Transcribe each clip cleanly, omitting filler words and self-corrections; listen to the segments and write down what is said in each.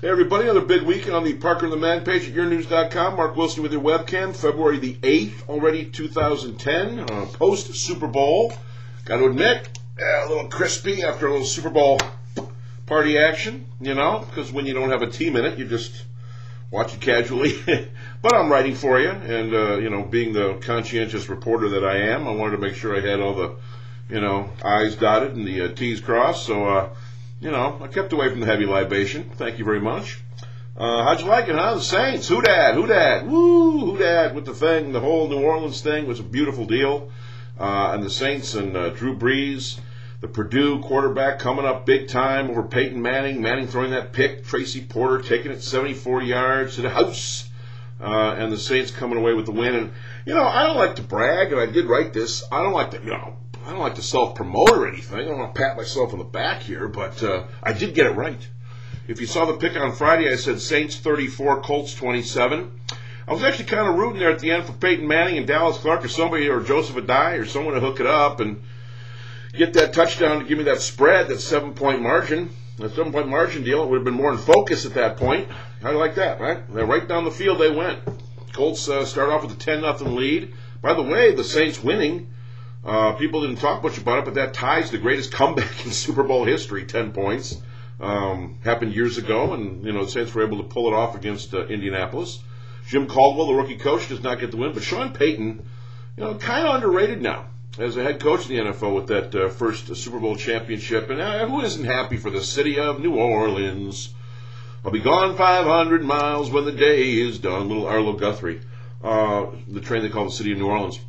Hey everybody, another big weekend on the Parker and the Man page at yournews.com. Mark Wilson with your webcam. February the 8th, already 2010, post Super Bowl. Got to admit, a little crispy after a little Super Bowl party action, you know, because when you don't have a team in it, you just watch it casually. But I'm writing for you, and, you know, being the conscientious reporter that I am, I wanted to make sure I had all the, you know, I's dotted and the T's crossed, so, you know, I kept away from the heavy libation. Thank you very much. How'd you like it, huh? The Saints. Who dat? Who dat? Woo! Who dat? With the thing, the whole New Orleans thing was a beautiful deal. And the Saints and Drew Brees, the Purdue quarterback coming up big time over Peyton Manning. Manning throwing that pick. Tracy Porter taking it 74 yards to the house. And the Saints coming away with the win. And, you know, I don't like to brag, and I did write this. I don't like to, you know, I don't like to self-promote or anything. I don't want to pat myself on the back here, but I did get it right. If you saw the pick on Friday, I said Saints 34, Colts 27. I was actually kind of rooting there at the end for Peyton Manning and Dallas Clark or somebody, or Joseph Adai or someone to hook it up and get that touchdown to give me that spread, that 7-point margin. That 7-point margin deal, it would have been more in focus at that point. How do you like that, right? Right down the field they went. Colts start off with a 10-0 lead. By the way, the Saints winning. People didn't talk much about it, but that ties the greatest comeback in Super Bowl history, 10 points. Happened years ago, and, you know, the Saints were able to pull it off against Indianapolis. Jim Caldwell, the rookie coach, does not get the win, but Sean Payton, you know, kind of underrated now as a head coach in the NFL with that first Super Bowl championship. And who isn't happy for the city of New Orleans? I'll be gone 500 miles when the day is done. Little Arlo Guthrie, the train they call the city of New Orleans.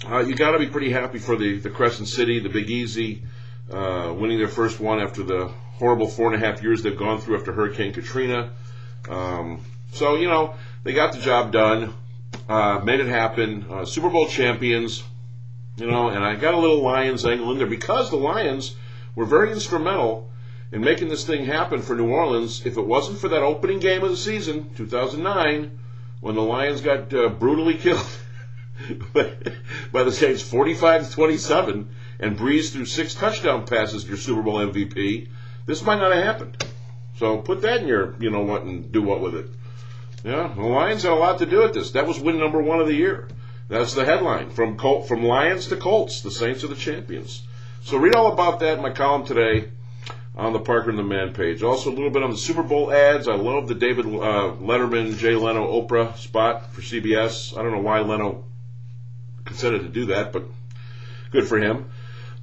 You got to be pretty happy for the Crescent City, the Big Easy, winning their first one after the horrible 4.5 years they've gone through after Hurricane Katrina. So, you know, they got the job done, made it happen, Super Bowl champions, you know, and I got a little Lions angle in there because the Lions were very instrumental in making this thing happen for New Orleans. If it wasn't for that opening game of the season, 2009, when the Lions got brutally killed by the Saints 45-27 and breezed through 6 touchdown passes to your Super Bowl MVP, this might not have happened. So put that in your, you know what, and do what with it. Yeah, the Lions had a lot to do with this. That was win number 1 of the year. That's the headline. From Lions to Colts, the Saints are the champions. So read all about that in my column today on the Parker and the Man page. Also a little bit on the Super Bowl ads. I love the David Letterman, Jay Leno, Oprah spot for CBS. I don't know why Leno consented to do that, but good for him.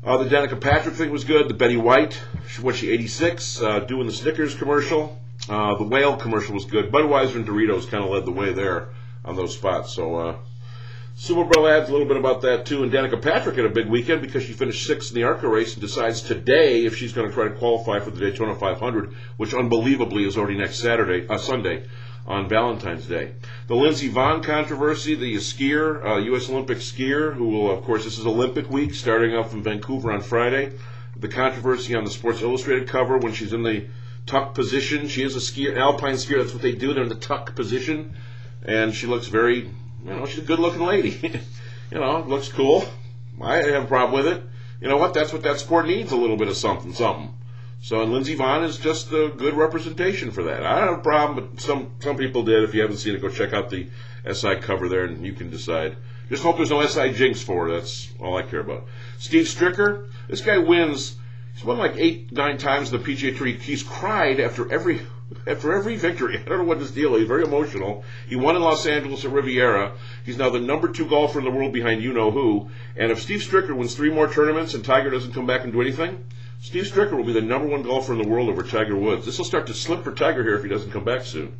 The Danica Patrick thing was good. The Betty White, 86, doing the Snickers commercial. The whale commercial was good. Budweiser and Doritos kind of led the way there on those spots. So Super Bowl ads, a little bit about that too. And Danica Patrick had a big weekend because she finished 6th in the ARCA race and decides today if she's going to try to qualify for the Daytona 500, which unbelievably is already next Sunday on Valentine's Day. The Lindsey Vonn controversy, the skier, U.S. Olympic skier, who will, of course, this is Olympic week, starting off in Vancouver on Friday. The controversy on the Sports Illustrated cover when she's in the tuck position. She is a skier, an alpine skier, that's what they do, they're in the tuck position. And she looks very, you know, she's a good-looking lady. You know, looks cool. I have a problem with it. You know what, that's what that sport needs, a little bit of something. So, and Lindsey Vonn is just a good representation for that. I don't have a problem, but some people did. If you haven't seen it, go check out the SI cover there, and you can decide. Just hope there's no SI jinx for her. That's all I care about. Steve Stricker, this guy wins. He's won like 8-9 times the PGA Tour. He's cried after every victory. I don't know what his deal is. He's very emotional. He won in Los Angeles at Riviera. He's now the number 2 golfer in the world behind you-know-who. And if Steve Stricker wins 3 more tournaments and Tiger doesn't come back and do anything, Steve Stricker will be the number 1 golfer in the world over Tiger Woods. This will start to slip for Tiger here if he doesn't come back soon.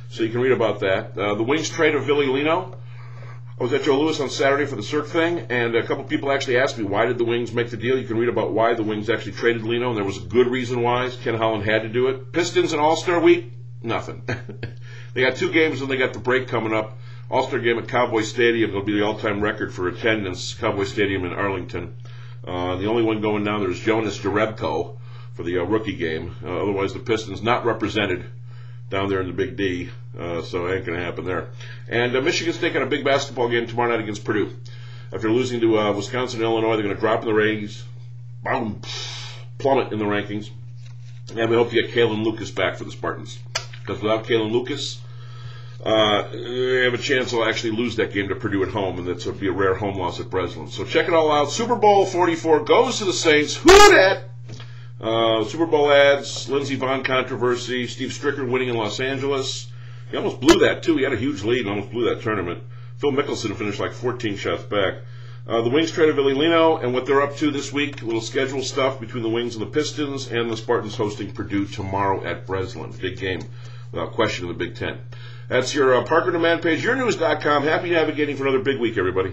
So you can read about that. The Wings trade of ville, leino. I was at Joe Louis on Saturday for the Cirque thing, and a couple people actually asked me, why did the Wings make the deal? You can read about why the Wings actually traded Leino, and there was a good reason why. Ken Holland had to do it. Pistons and All-Star Week? Nothing. They got 2 games, and they got the break coming up. All-Star game at Cowboy Stadium. It'll be the all-time record for attendance, Cowboy Stadium in Arlington. The only one going down there is Jonas Jerebko for the rookie game. Otherwise, the Pistons not represented down there in the Big D, so it ain't going to happen there. And Michigan State got a big basketball game tomorrow night against Purdue. After losing to Wisconsin and Illinois, they're going to drop in the ratings, boom, plummet in the rankings. And we hope to get Kalen Lucas back for the Spartans. Because without Kalen Lucas, they have a chance they'll actually lose that game to Purdue at home, and that's would be a rare home loss at Breslin. So check it all out. Super Bowl 44 goes to the Saints. Who dat? Super Bowl ads, Lindsey Vonn controversy, Steve Stricker winning in Los Angeles. He almost blew that, too. He had a huge lead and almost blew that tournament. Phil Mickelson finished like 14 shots back. The Wings traded ville, leino, and what they're up to this week, a little schedule stuff between the Wings and the Pistons, and the Spartans hosting Purdue tomorrow at Breslin. Big game, without question, in the Big Ten. That's your Parker Demand page, yournews.com. Happy navigating for another big week, everybody.